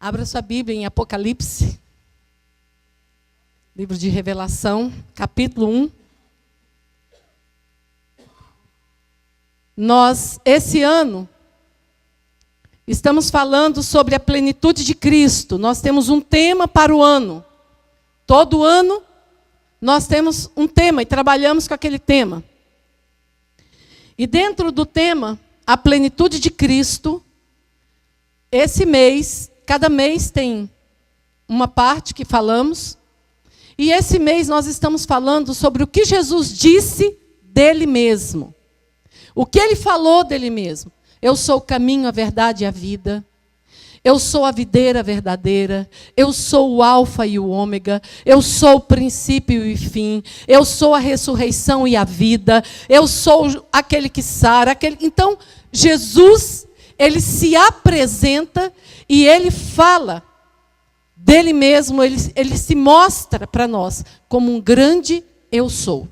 Abra sua Bíblia em Apocalipse, livro de Revelação, capítulo 1. Nós, esse ano, estamos falando sobre a plenitude de Cristo. Nós temos um tema para o ano. Todo ano, nós temos um tema e trabalhamos com aquele tema. E dentro do tema, a plenitude de Cristo, esse mês, cada mês tem uma parte que falamos. E esse mês nós estamos falando sobre o que Jesus disse dele mesmo. O que ele falou dele mesmo. Eu sou o caminho, a verdade e a vida. Eu sou a videira verdadeira. Eu sou o alfa e o ômega. Eu sou o princípio e o fim. Eu sou a ressurreição e a vida. Eu sou aquele que sara. Então, Jesus, ele se apresenta e ele fala dele mesmo. Ele se mostra para nós como um grande eu sou.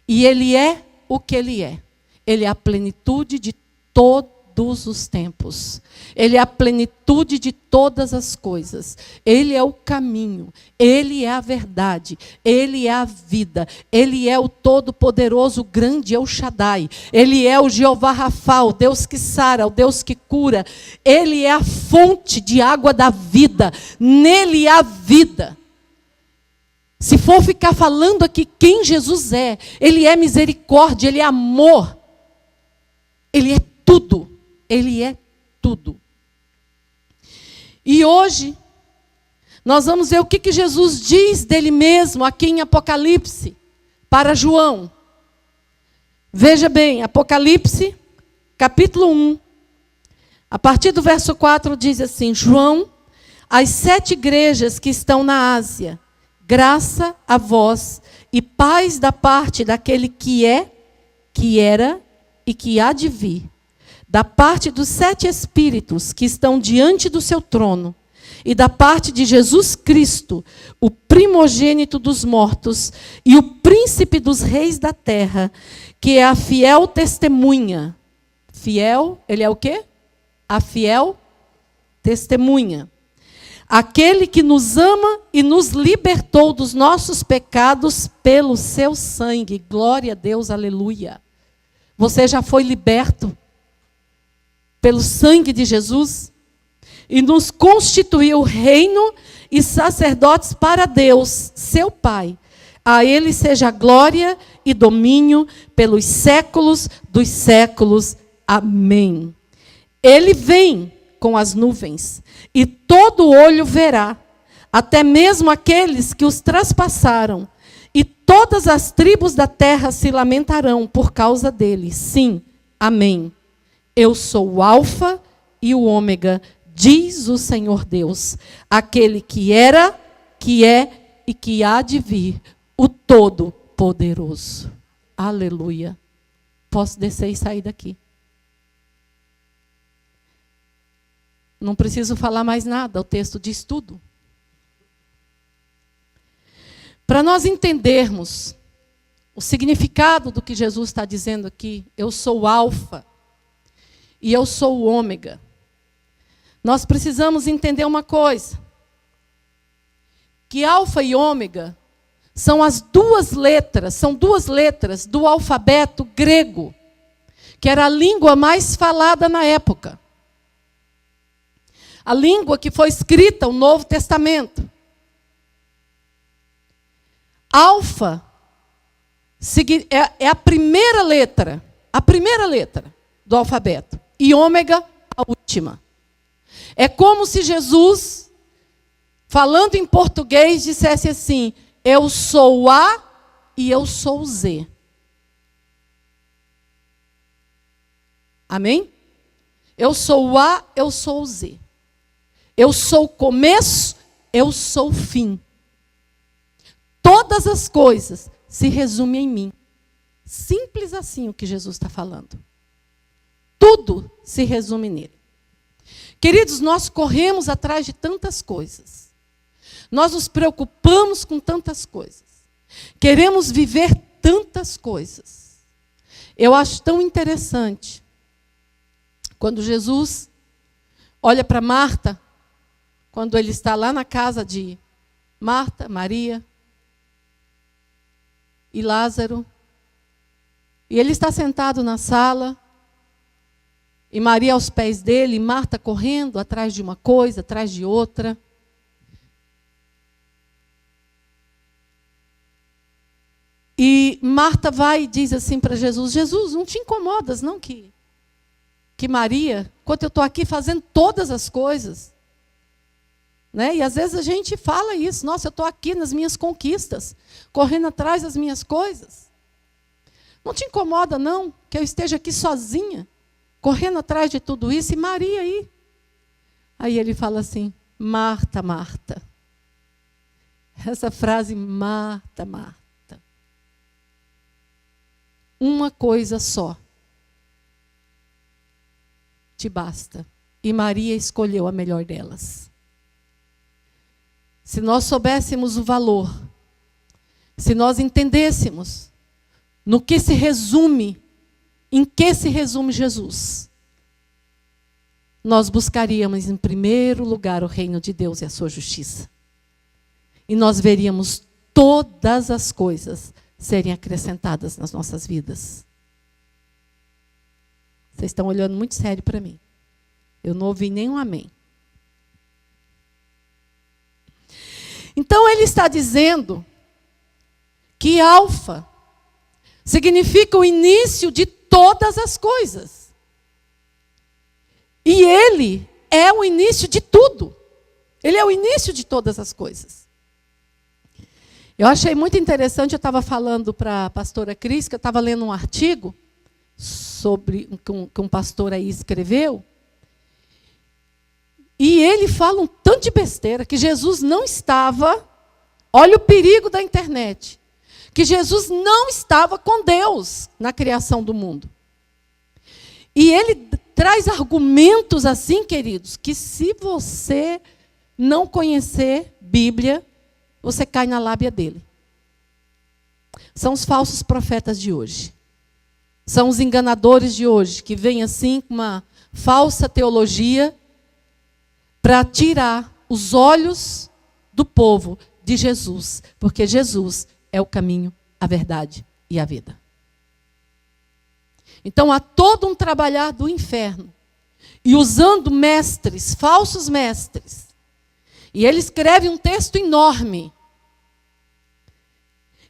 E ele é o que ele é. Ele é a plenitude de todos os tempos. Ele é a plenitude de todas as coisas. Ele é o caminho. Ele é a verdade. Ele é a vida. Ele é o todo-poderoso, grande El Shaddai. Ele é o Jeová Rafa, o Deus que sara, o Deus que cura. Ele é a fonte de água da vida. Nele há vida. Se for ficar falando aqui quem Jesus é, ele é misericórdia, ele é amor. Ele é tudo. Ele é tudo. E hoje, nós vamos ver o que Jesus diz dele mesmo aqui em Apocalipse, para João. Veja bem, Apocalipse, capítulo 1, a partir do verso 4, diz assim: João, as 7 igrejas que estão na Ásia, graça a vós e paz da parte daquele que é, que era e que há de vir, da parte dos 7 espíritos que estão diante do seu trono, e da parte de Jesus Cristo, o primogênito dos mortos e o príncipe dos reis da terra, que é a fiel testemunha. Fiel, ele é o quê? A fiel testemunha. Aquele que nos ama e nos libertou dos nossos pecados pelo seu sangue. Glória a Deus, aleluia. Você já foi liberto pelo sangue de Jesus e nos constituiu reino e sacerdotes para Deus, seu Pai. A ele seja glória e domínio pelos séculos dos séculos. Amém. Ele vem com as nuvens, e todo olho verá, até mesmo aqueles que os traspassaram, e todas as tribos da terra se lamentarão por causa dele. Sim, amém. Eu sou o alfa e o ômega, diz o Senhor Deus, aquele que era, que é e que há de vir, o Todo-Poderoso. Aleluia. Posso descer e sair daqui. Não preciso falar mais nada, o texto diz tudo. Para nós entendermos o significado do que Jesus está dizendo aqui, eu sou o alfa e eu sou o ômega, nós precisamos entender uma coisa, que alfa e ômega são são duas letras do alfabeto grego, que era a língua mais falada na época. A língua que foi escrita, o Novo Testamento. Alfa é a primeira letra do alfabeto. E ômega, a última. É como se Jesus, falando em português, dissesse assim: eu sou o A e eu sou o Z. Amém? Eu sou o A, eu sou o Z. Eu sou o começo, eu sou o fim. Todas as coisas se resumem em mim. Simples assim o que Jesus está falando. Tudo se resume nele. Queridos, nós corremos atrás de tantas coisas. Nós nos preocupamos com tantas coisas. Queremos viver tantas coisas. Eu acho tão interessante quando Jesus olha para Marta quando ele está lá na casa de Marta, Maria e Lázaro. E ele está sentado na sala, e Maria aos pés dele, e Marta correndo atrás de uma coisa, atrás de outra. E Marta vai e diz assim para Jesus: Jesus, não te incomodas não que Maria, enquanto eu estou aqui fazendo todas as coisas, né? E às vezes a gente fala isso: nossa, eu estou aqui nas minhas conquistas, correndo atrás das minhas coisas. Não te incomoda não que eu esteja aqui sozinha, correndo atrás de tudo isso, e Maria aí? Aí ele fala assim: Marta, Marta. Essa frase, Marta, Marta. Uma coisa só te basta. E Maria escolheu a melhor delas. Se nós soubéssemos o valor, se nós entendêssemos no que se resume, em que se resume Jesus, nós buscaríamos em primeiro lugar o reino de Deus e a sua justiça. E nós veríamos todas as coisas serem acrescentadas nas nossas vidas. Vocês estão olhando muito sério para mim. Eu não ouvi nenhum amém. Então ele está dizendo que Alfa significa o início de todas as coisas. E ele é o início de tudo. Ele é o início de todas as coisas. Eu achei muito interessante, eu estava falando para a pastora Cris, que eu estava lendo um artigo sobre que um pastor aí escreveu. E ele fala um tanto de besteira, que Jesus não estava, olha o perigo da internet, que Jesus não estava com Deus na criação do mundo. E ele traz argumentos assim, queridos, que se você não conhecer Bíblia, você cai na lábia dele. São os falsos profetas de hoje. São os enganadores de hoje, que vêm assim com uma falsa teologia para tirar os olhos do povo de Jesus, porque Jesus é o caminho, a verdade e a vida. Então há todo um trabalhar do inferno, e usando mestres, falsos mestres. E ele escreve um texto enorme.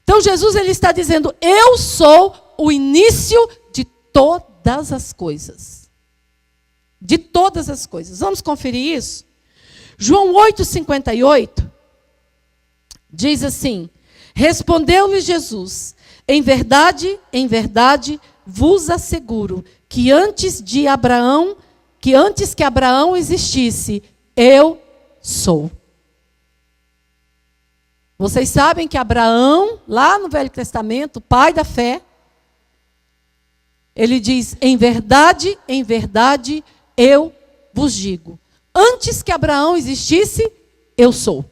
Então Jesus ele está dizendo: eu sou o início de todas as coisas. De todas as coisas. Vamos conferir isso? João 8,58 diz assim: respondeu-lhe Jesus: em verdade, vos asseguro que antes que Abraão existisse, eu sou. Vocês sabem que Abraão, lá no Velho Testamento, pai da fé, ele diz: em verdade, eu vos digo, antes que Abraão existisse, eu sou.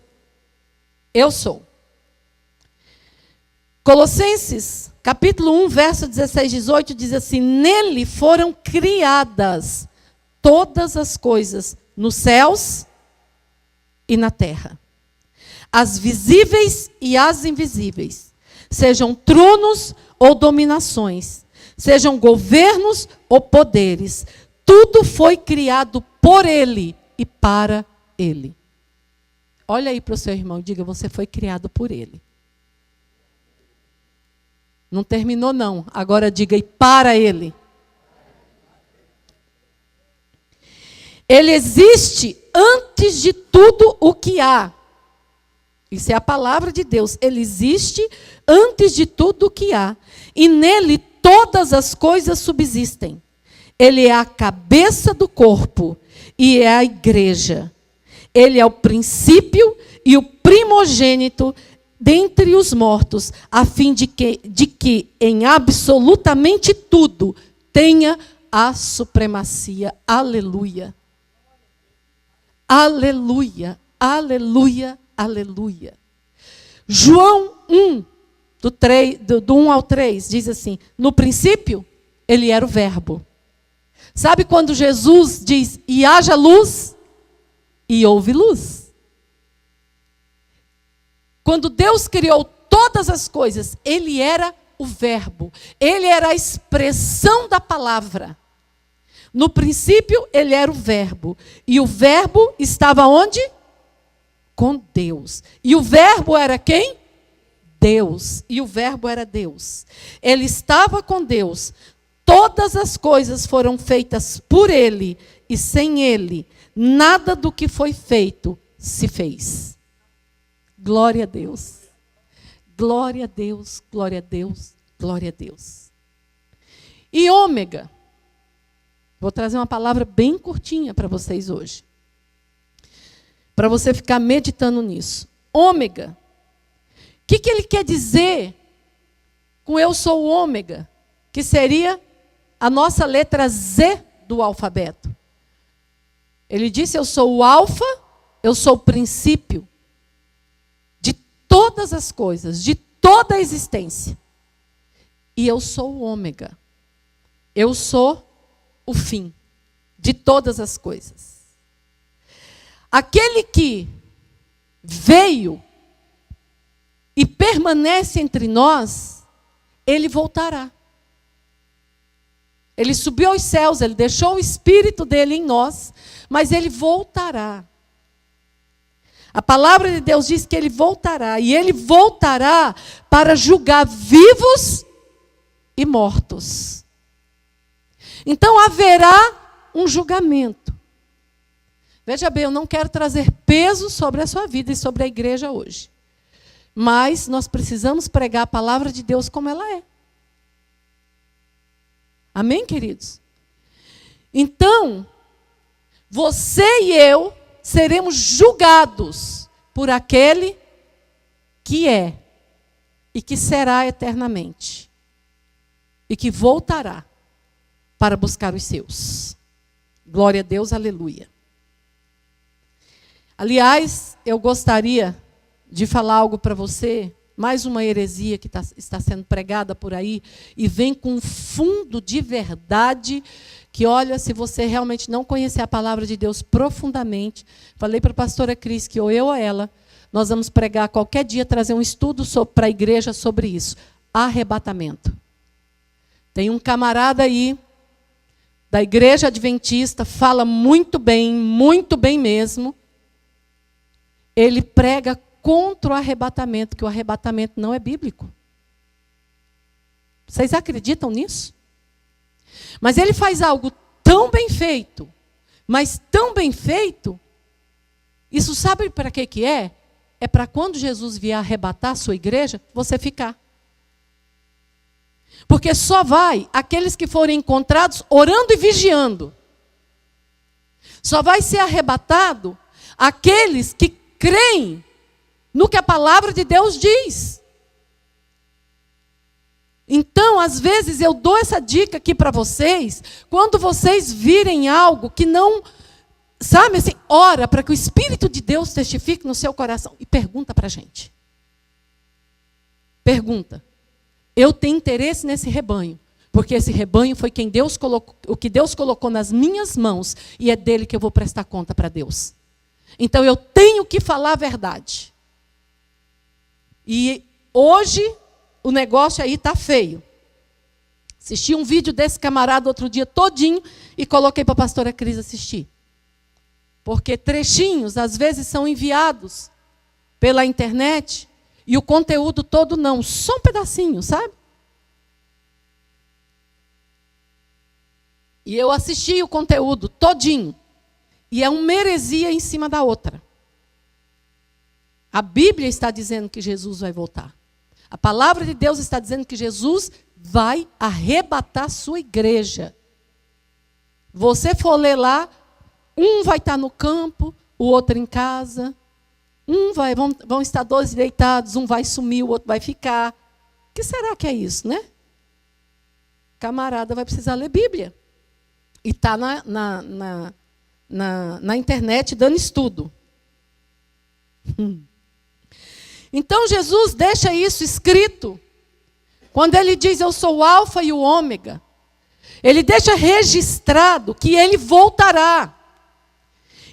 Eu sou. Colossenses, capítulo 1, verso 16 e 18, diz assim: nele foram criadas todas as coisas, nos céus e na terra. As visíveis e as invisíveis, sejam tronos ou dominações, sejam governos ou poderes, tudo foi criado por ele e para ele. Olha aí para o seu irmão e diga: você foi criado por ele. Não terminou não, agora diga: e para ele. Ele existe antes de tudo o que há. Isso é a palavra de Deus. Ele existe antes de tudo o que há. E nele todas as coisas subsistem. Ele é a cabeça do corpo e é a igreja. Ele é o princípio e o primogênito dentre os mortos, a fim de que em absolutamente tudo tenha a supremacia. Aleluia. Aleluia. Aleluia. Aleluia. João 1, do 1 ao 3, diz assim: no princípio, ele era o verbo. Sabe quando Jesus diz: e haja luz? E houve luz. Quando Deus criou todas as coisas, Ele era o Verbo. Ele era a expressão da palavra. No princípio, Ele era o Verbo. E o Verbo estava onde? Com Deus. E o Verbo era quem? Deus. E o Verbo era Deus. Ele estava com Deus. Todas as coisas foram feitas por Ele. E sem Ele, nada do que foi feito se fez. Glória a Deus. Glória a Deus, glória a Deus, glória a Deus. E ômega. Vou trazer uma palavra bem curtinha para vocês hoje. Para você ficar meditando nisso. Ômega. O que ele quer dizer com eu sou o ômega? Que seria a nossa letra Z do alfabeto. Ele disse, eu sou o alfa, eu sou o princípio de todas as coisas, de toda a existência. E eu sou o ômega. Eu sou o fim de todas as coisas. Aquele que veio e permanece entre nós, ele voltará. Ele subiu aos céus, ele deixou o Espírito dele em nós, mas ele voltará. A palavra de Deus diz que ele voltará, e ele voltará para julgar vivos e mortos. Então haverá um julgamento. Veja bem, eu não quero trazer peso sobre a sua vida e sobre a igreja hoje. Mas nós precisamos pregar a palavra de Deus como ela é. Amém, queridos? Então, você e eu seremos julgados por aquele que é e que será eternamente. E que voltará para buscar os seus. Glória a Deus, aleluia. Aliás, eu gostaria de falar algo para você, mais uma heresia que está sendo pregada por aí, e vem com um fundo de verdade, que olha, se você realmente não conhecer a palavra de Deus profundamente, falei para a pastora Cris que ou eu ou ela, nós vamos pregar qualquer dia, trazer um estudo para a igreja sobre isso. Arrebatamento. Tem um camarada aí, da igreja adventista, fala muito bem mesmo. Ele prega contra o arrebatamento, que o arrebatamento não é bíblico. Vocês acreditam nisso? Mas ele faz algo tão bem feito, mas tão bem feito, isso sabe para que é? É para quando Jesus vier arrebatar a sua igreja, você ficar. Porque só vai aqueles que forem encontrados orando e vigiando. Só vai ser arrebatado aqueles que creem no que a palavra de Deus diz. Então, às vezes, eu dou essa dica aqui para vocês, quando vocês virem algo que não, sabe assim, ora para que o Espírito de Deus testifique no seu coração e pergunta para a gente. Pergunta. Eu tenho interesse nesse rebanho, porque esse rebanho foi quem Deus colocou, o que Deus colocou nas minhas mãos, e é dele que eu vou prestar conta para Deus. Então eu tenho que falar a verdade. E hoje o negócio aí está feio. Assisti um vídeo desse camarada outro dia todinho e coloquei para a pastora Cris assistir. Porque trechinhos às vezes são enviados pela internet e o conteúdo todo não, só um pedacinho, sabe? E eu assisti o conteúdo todinho. E é uma heresia em cima da outra. A Bíblia está dizendo que Jesus vai voltar. A palavra de Deus está dizendo que Jesus vai arrebatar a sua igreja. Você for ler lá, um vai estar no campo, o outro em casa. Vão estar 12 deitados, um vai sumir, o outro vai ficar. O que será que é isso, né? Camarada vai precisar ler Bíblia. E está na internet dando estudo. Então Jesus deixa isso escrito. Quando ele diz, eu sou o alfa e o ômega. Ele deixa registrado que ele voltará.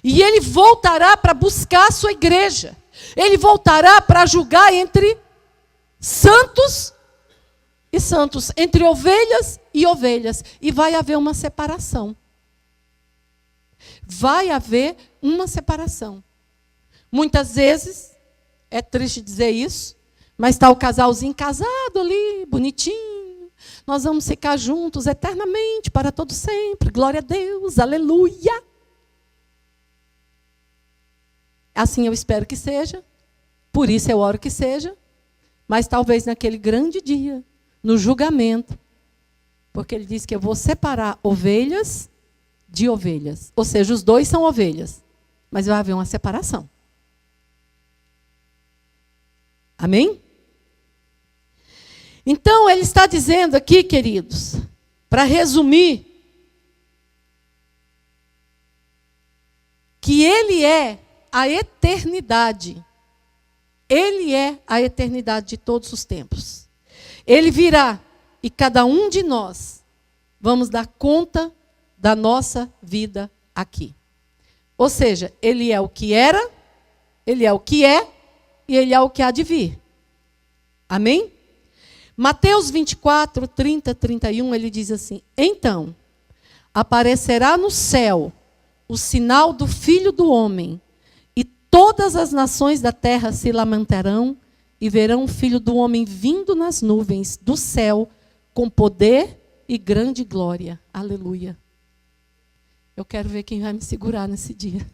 E ele voltará para buscar a sua igreja. Ele voltará para julgar entre santos e santos, entre ovelhas e ovelhas. E vai haver uma separação. Vai haver uma separação. Muitas vezes, é triste dizer isso, mas está o casalzinho casado ali, bonitinho. Nós vamos ficar juntos eternamente, para todo sempre. Glória a Deus, aleluia. Assim eu espero que seja. Por isso eu oro que seja. Mas talvez naquele grande dia, no julgamento, porque ele diz que eu vou separar ovelhas de ovelhas. Ou seja, os dois são ovelhas, mas vai haver uma separação. Amém? Então, ele está dizendo aqui, queridos, para resumir, que ele é a eternidade. Ele é a eternidade de todos os tempos. Ele virá e cada um de nós vamos dar conta da nossa vida aqui. Ou seja, ele é o que era, ele é o que é e ele é o que há de vir. Amém? Mateus 24, 30, 31, ele diz assim: então, aparecerá no céu o sinal do Filho do Homem, e todas as nações da terra se lamentarão e verão o Filho do Homem vindo nas nuvens do céu com poder e grande glória. Aleluia. Eu quero ver quem vai me segurar nesse dia.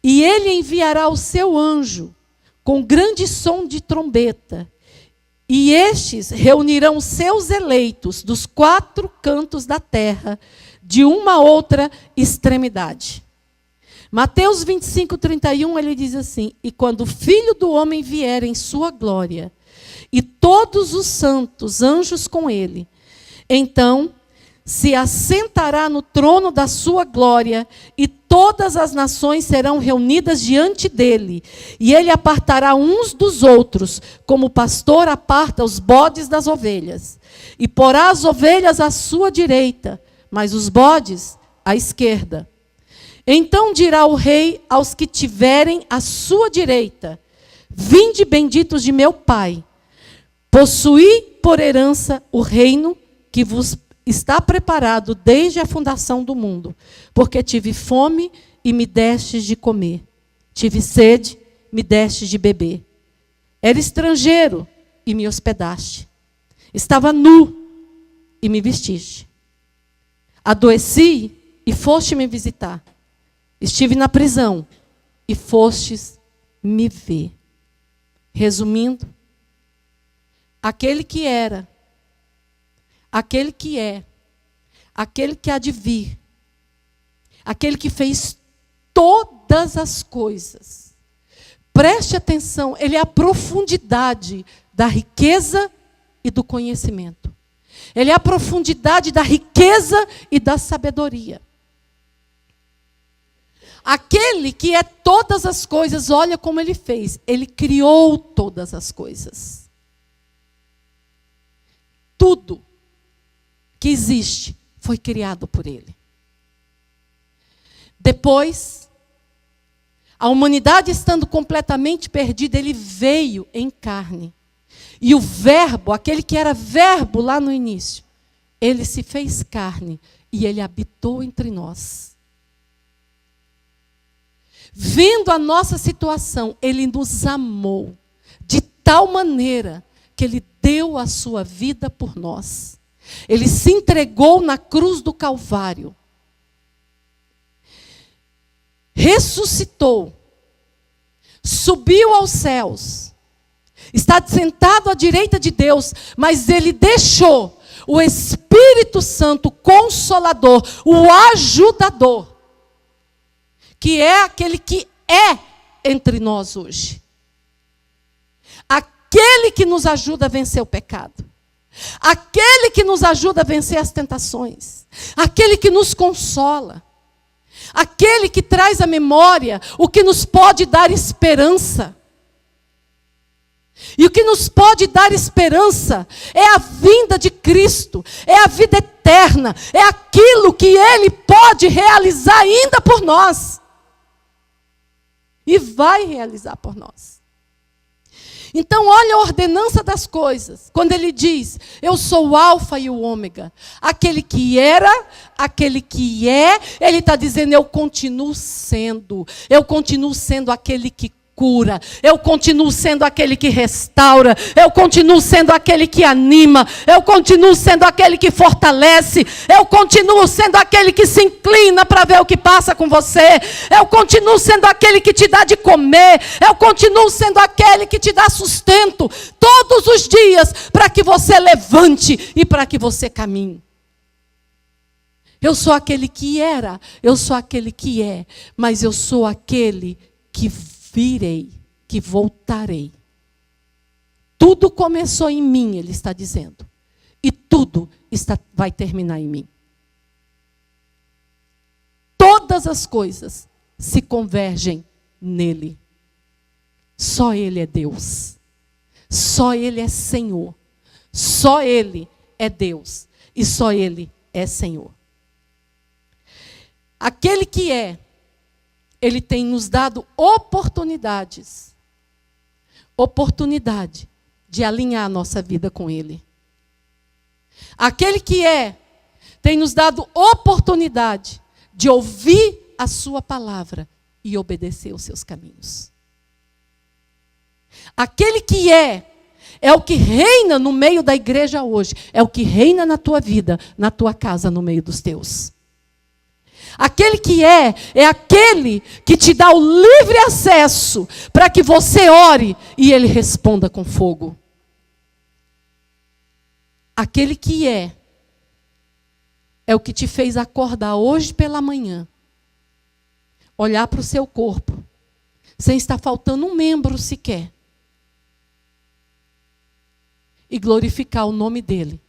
E ele enviará o seu anjo com grande som de trombeta, e estes reunirão seus eleitos dos 4 cantos da terra, de uma a outra extremidade. Mateus 25, 31, ele diz assim: e quando o Filho do Homem vier em sua glória, e todos os santos anjos com ele, então se assentará no trono da sua glória, e todas as nações serão reunidas diante dele, e ele apartará uns dos outros, como o pastor aparta os bodes das ovelhas, e porá as ovelhas à sua direita, mas os bodes à esquerda. Então dirá o rei aos que tiverem à sua direita: vinde benditos de meu Pai, possuí por herança o reino que vos está preparado desde a fundação do mundo, porque tive fome e me destes de comer, tive sede, me destes de beber, era estrangeiro e me hospedaste, estava nu e me vestiste, adoeci e foste me visitar, estive na prisão e fostes me ver. Resumindo, aquele que era, aquele que é, aquele que há de vir, aquele que fez todas as coisas. Preste atenção, ele é a profundidade da riqueza e do conhecimento. Ele é a profundidade da riqueza e da sabedoria. Aquele que é todas as coisas, olha como ele fez. Ele criou todas as coisas. Tudo que existe foi criado por ele. Depois, a humanidade estando completamente perdida, ele veio em carne. E o verbo, aquele que era verbo lá no início, ele se fez carne e ele habitou entre nós. Vendo a nossa situação, ele nos amou de tal maneira que ele deu a sua vida por nós. Ele se entregou na cruz do Calvário. Ressuscitou. Subiu aos céus. Está sentado à direita de Deus, mas ele deixou o Espírito Santo Consolador, o ajudador, que é aquele que é entre nós hoje. Aquele que nos ajuda a vencer o pecado. Aquele que nos ajuda a vencer as tentações. Aquele que nos consola. Aquele que traz à memória o que nos pode dar esperança. E o que nos pode dar esperança é a vinda de Cristo, é a vida eterna, é aquilo que Ele pode realizar ainda por nós. E vai realizar por nós. Então, olha a ordenança das coisas. Quando ele diz, eu sou o alfa e o ômega. Aquele que era, aquele que é. Ele está dizendo, eu continuo sendo. Eu continuo sendo aquele que cura. Eu continuo sendo aquele que restaura. Eu continuo sendo aquele que anima. Eu continuo sendo aquele que fortalece. Eu continuo sendo aquele que se inclina para ver o que passa com você. Eu continuo sendo aquele que te dá de comer. Eu continuo sendo aquele que te dá sustento todos os dias para que você levante e para que você caminhe. Eu sou aquele que era, eu sou aquele que é, mas eu sou aquele que virei, que voltarei. Tudo começou em mim, ele está dizendo. E tudo vai terminar em mim. Todas as coisas se convergem nele. Só ele é Deus. Só ele é Senhor. Só ele é Deus. E só ele é Senhor. Aquele que é, ele tem nos dado oportunidades. Oportunidade de alinhar a nossa vida com ele. Aquele que é, tem nos dado oportunidade de ouvir a sua palavra e obedecer os seus caminhos. Aquele que é o que reina no meio da igreja hoje. É o que reina na tua vida, na tua casa, no meio dos teus. Aquele que é aquele que te dá o livre acesso para que você ore e ele responda com fogo. Aquele que é o que te fez acordar hoje pela manhã, olhar para o seu corpo, sem estar faltando um membro sequer, e glorificar o nome dele,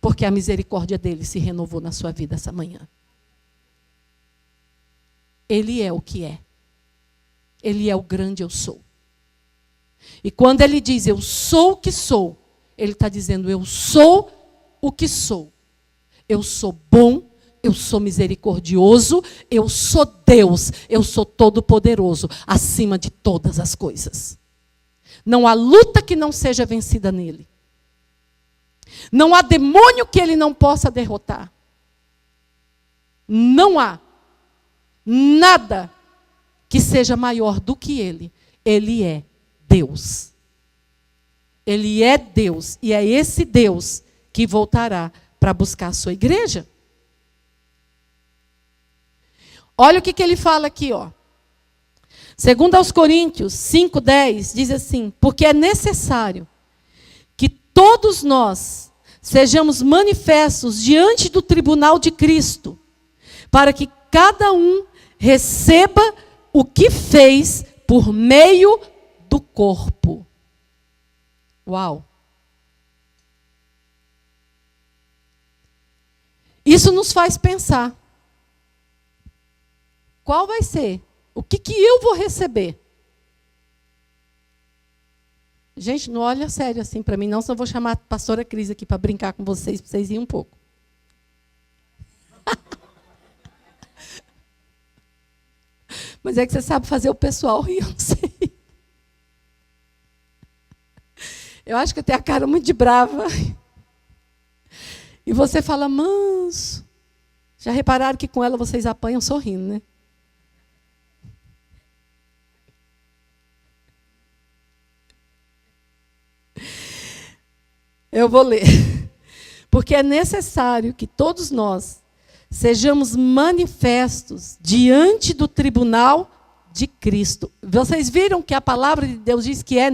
porque a misericórdia dele se renovou na sua vida essa manhã. Ele é o que é. Ele é o grande eu sou. E quando ele diz eu sou o que sou, ele está dizendo eu sou o que sou. Eu sou bom, eu sou misericordioso, eu sou Deus, eu sou todo-poderoso, acima de todas as coisas. Não há luta que não seja vencida nele. Não há demônio que ele não possa derrotar. Não há nada que seja maior do que ele. Ele é Deus. Ele é Deus. E é esse Deus que voltará para buscar a sua igreja. Olha o que ele fala aqui, ó. Segundo aos Coríntios 5:10, diz assim: porque é necessário que todos nós sejamos manifestos diante do tribunal de Cristo, para que cada um receba o que fez por meio do corpo. Uau! Isso nos faz pensar. Qual vai ser? O que eu vou receber? Gente, não olha sério assim para mim, não, senão eu vou chamar a pastora Cris aqui para brincar com vocês, para vocês irem um pouco. Mas é que você sabe fazer o pessoal rir, eu não sei. Eu acho que eu tenho a cara muito de brava. E você fala, manso. Já repararam que com ela vocês apanham sorrindo, né? Eu vou ler. Porque é necessário que todos nós sejamos manifestos diante do tribunal de Cristo. Vocês viram que a palavra de Deus diz que é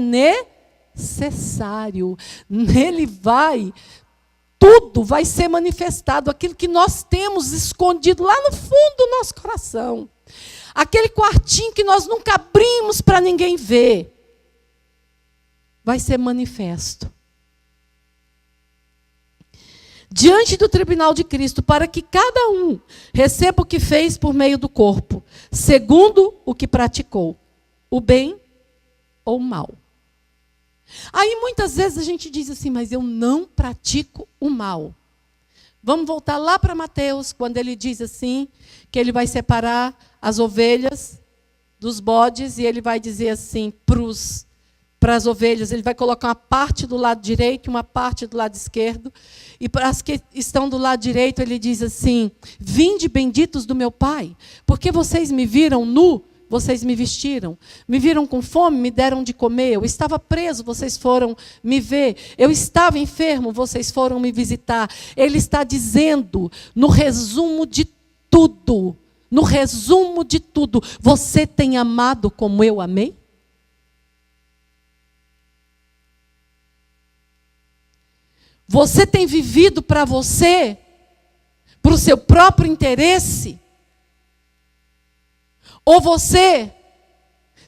necessário. Nele tudo vai ser manifestado, aquilo que nós temos escondido lá no fundo do nosso coração. Aquele quartinho que nós nunca abrimos para ninguém ver, vai ser manifesto. Diante do tribunal de Cristo, para que cada um receba o que fez por meio do corpo, segundo o que praticou, o bem ou o mal. Aí muitas vezes a gente diz assim, mas eu não pratico o mal. Vamos voltar lá para Mateus, quando ele diz assim, que ele vai separar as ovelhas dos bodes e ele vai dizer assim para as ovelhas, ele vai colocar uma parte do lado direito e uma parte do lado esquerdo. E para as que estão do lado direito, ele diz assim: vinde benditos do meu Pai, porque vocês me viram nu, vocês me vestiram. Me viram com fome, me deram de comer. Eu estava preso, vocês foram me ver. Eu estava enfermo, vocês foram me visitar. Ele está dizendo, no resumo de tudo, você tem amado como eu amei? Você tem vivido para você, para o seu próprio interesse? Ou você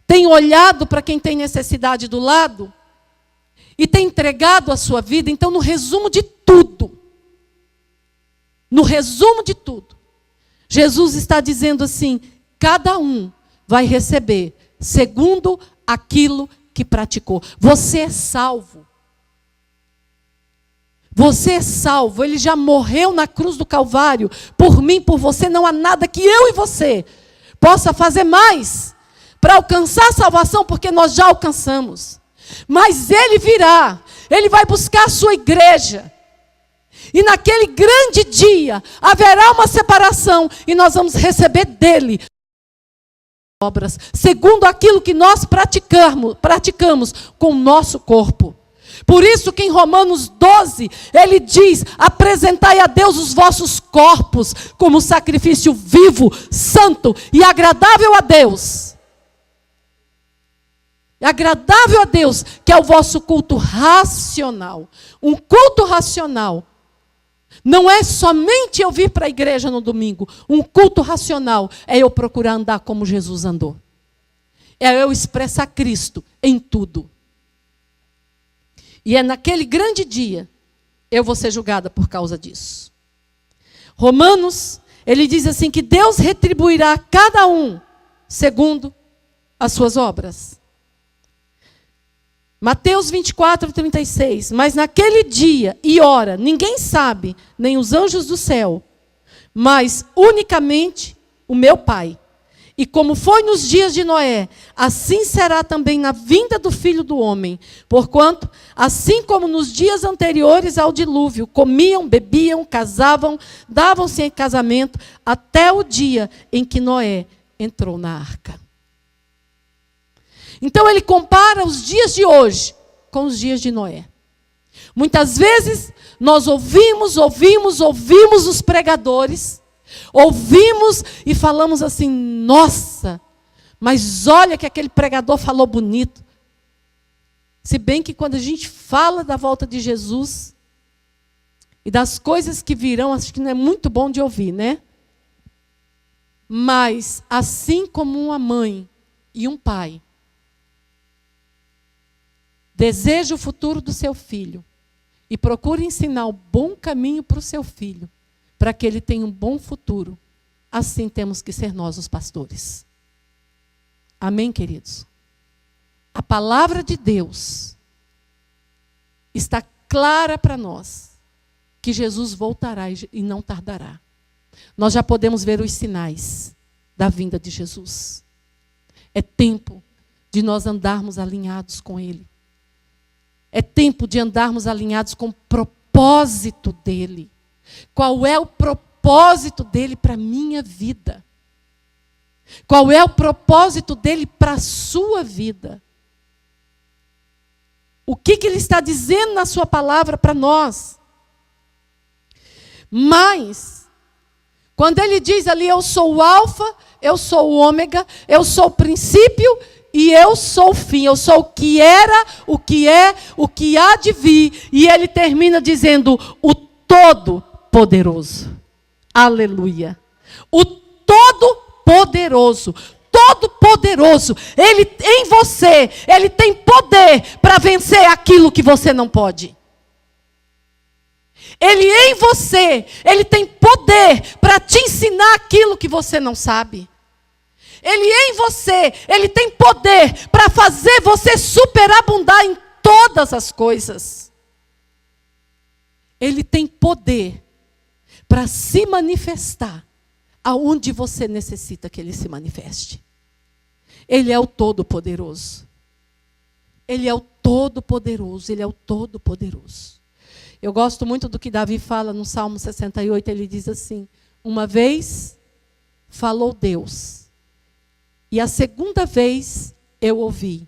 tem olhado para quem tem necessidade do lado e tem entregado a sua vida? Então, no resumo de tudo, Jesus está dizendo assim: cada um vai receber segundo aquilo que praticou. Você é salvo. Você é salvo. Ele já morreu na cruz do Calvário por mim, por você. Não há nada que eu e você possa fazer mais para alcançar a salvação, porque nós já alcançamos. Mas Ele virá, Ele vai buscar a sua igreja. E naquele grande dia haverá uma separação e nós vamos receber dele obras, segundo aquilo que nós praticamos com o nosso corpo. Por isso que em Romanos 12, ele diz: apresentai a Deus os vossos corpos como sacrifício vivo, santo e agradável a Deus. Agradável a Deus, que é o vosso culto racional. Um culto racional não é somente eu vir para a igreja no domingo. Um culto racional é eu procurar andar como Jesus andou. É eu expressar Cristo em tudo. E é naquele grande dia, eu vou ser julgada por causa disso. Romanos, ele diz assim, que Deus retribuirá a cada um segundo as suas obras. Mateus 24, 36. Mas naquele dia e hora, ninguém sabe, nem os anjos do céu, mas unicamente o meu Pai. E como foi nos dias de Noé, assim será também na vinda do Filho do Homem. Porquanto, assim como nos dias anteriores ao dilúvio, comiam, bebiam, casavam, davam-se em casamento, até o dia em que Noé entrou na arca. Então ele compara os dias de hoje com os dias de Noé. Muitas vezes nós ouvimos os pregadores, ouvimos e falamos assim: nossa, mas olha que aquele pregador falou bonito. Se bem que quando a gente fala da volta de Jesus e das coisas que virão, acho que não é muito bom de ouvir, né? Mas assim como uma mãe e um pai deseja o futuro do seu filho e procura ensinar o bom caminho para o seu filho, para que ele tenha um bom futuro, assim temos que ser nós os pastores. Amém, queridos? A palavra de Deus está clara para nós, que Jesus voltará e não tardará. Nós já podemos ver os sinais da vinda de Jesus. É tempo de nós andarmos alinhados com Ele. É tempo de andarmos alinhados com o propósito dEle. Qual é o propósito dEle para a minha vida? Qual é o propósito dEle para a sua vida? O que Ele está dizendo na sua palavra para nós? Mas, quando Ele diz ali: eu sou o alfa, eu sou o ômega, eu sou o princípio e eu sou o fim, eu sou o que era, o que é, o que há de vir. E Ele termina dizendo: o Todo-Poderoso. Aleluia. O Todo-Poderoso. Todo-Poderoso. Ele em você, Ele tem poder para vencer aquilo que você não pode. Ele em você, Ele tem poder para te ensinar aquilo que você não sabe. Ele em você, Ele tem poder para fazer você superabundar em todas as coisas. Ele tem poder para se manifestar aonde você necessita que Ele se manifeste. Ele é o Todo-Poderoso. Ele é o Todo-Poderoso, Ele é o Todo-Poderoso. Eu gosto muito do que Davi fala no Salmo 68, ele diz assim: uma vez falou Deus, e a segunda vez eu ouvi,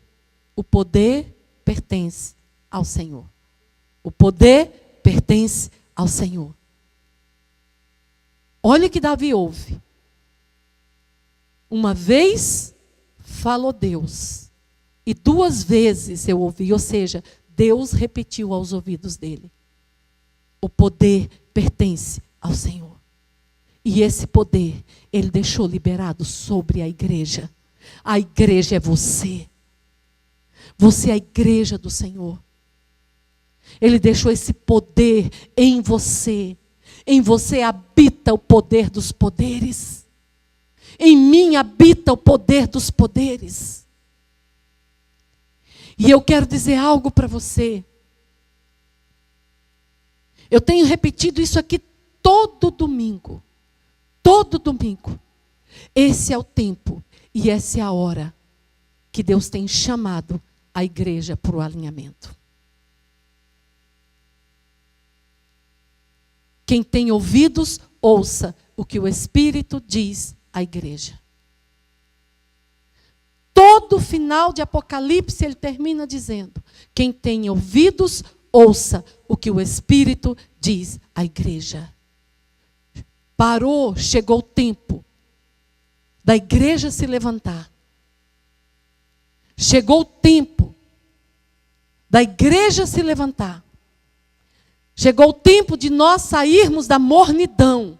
o poder pertence ao Senhor. O poder pertence ao Senhor. Olha o que Davi ouve. Uma vez falou Deus, e duas vezes eu ouvi, ou seja, Deus repetiu aos ouvidos dele. O poder pertence ao Senhor. E esse poder, Ele deixou liberado sobre a igreja. A igreja é você. Você é a igreja do Senhor. Ele deixou esse poder em você. Em você habita o poder dos poderes. Em mim habita o poder dos poderes. E eu quero dizer algo para você. Eu tenho repetido isso aqui todo domingo. Todo domingo. Esse é o tempo e essa é a hora que Deus tem chamado a igreja para o alinhamento. Quem tem ouvidos, ouça o que o Espírito diz à igreja. Todo final de Apocalipse ele termina dizendo: quem tem ouvidos, ouça o que o Espírito diz à igreja. Parou, chegou o tempo da igreja se levantar. Chegou o tempo da igreja se levantar. Chegou o tempo de nós sairmos da mornidão.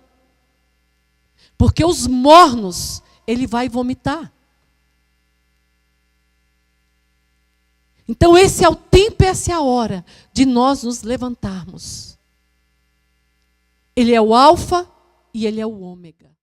Porque os mornos, ele vai vomitar. Então esse é o tempo, essa é a hora de nós nos levantarmos. Ele é o alfa e ele é o ômega.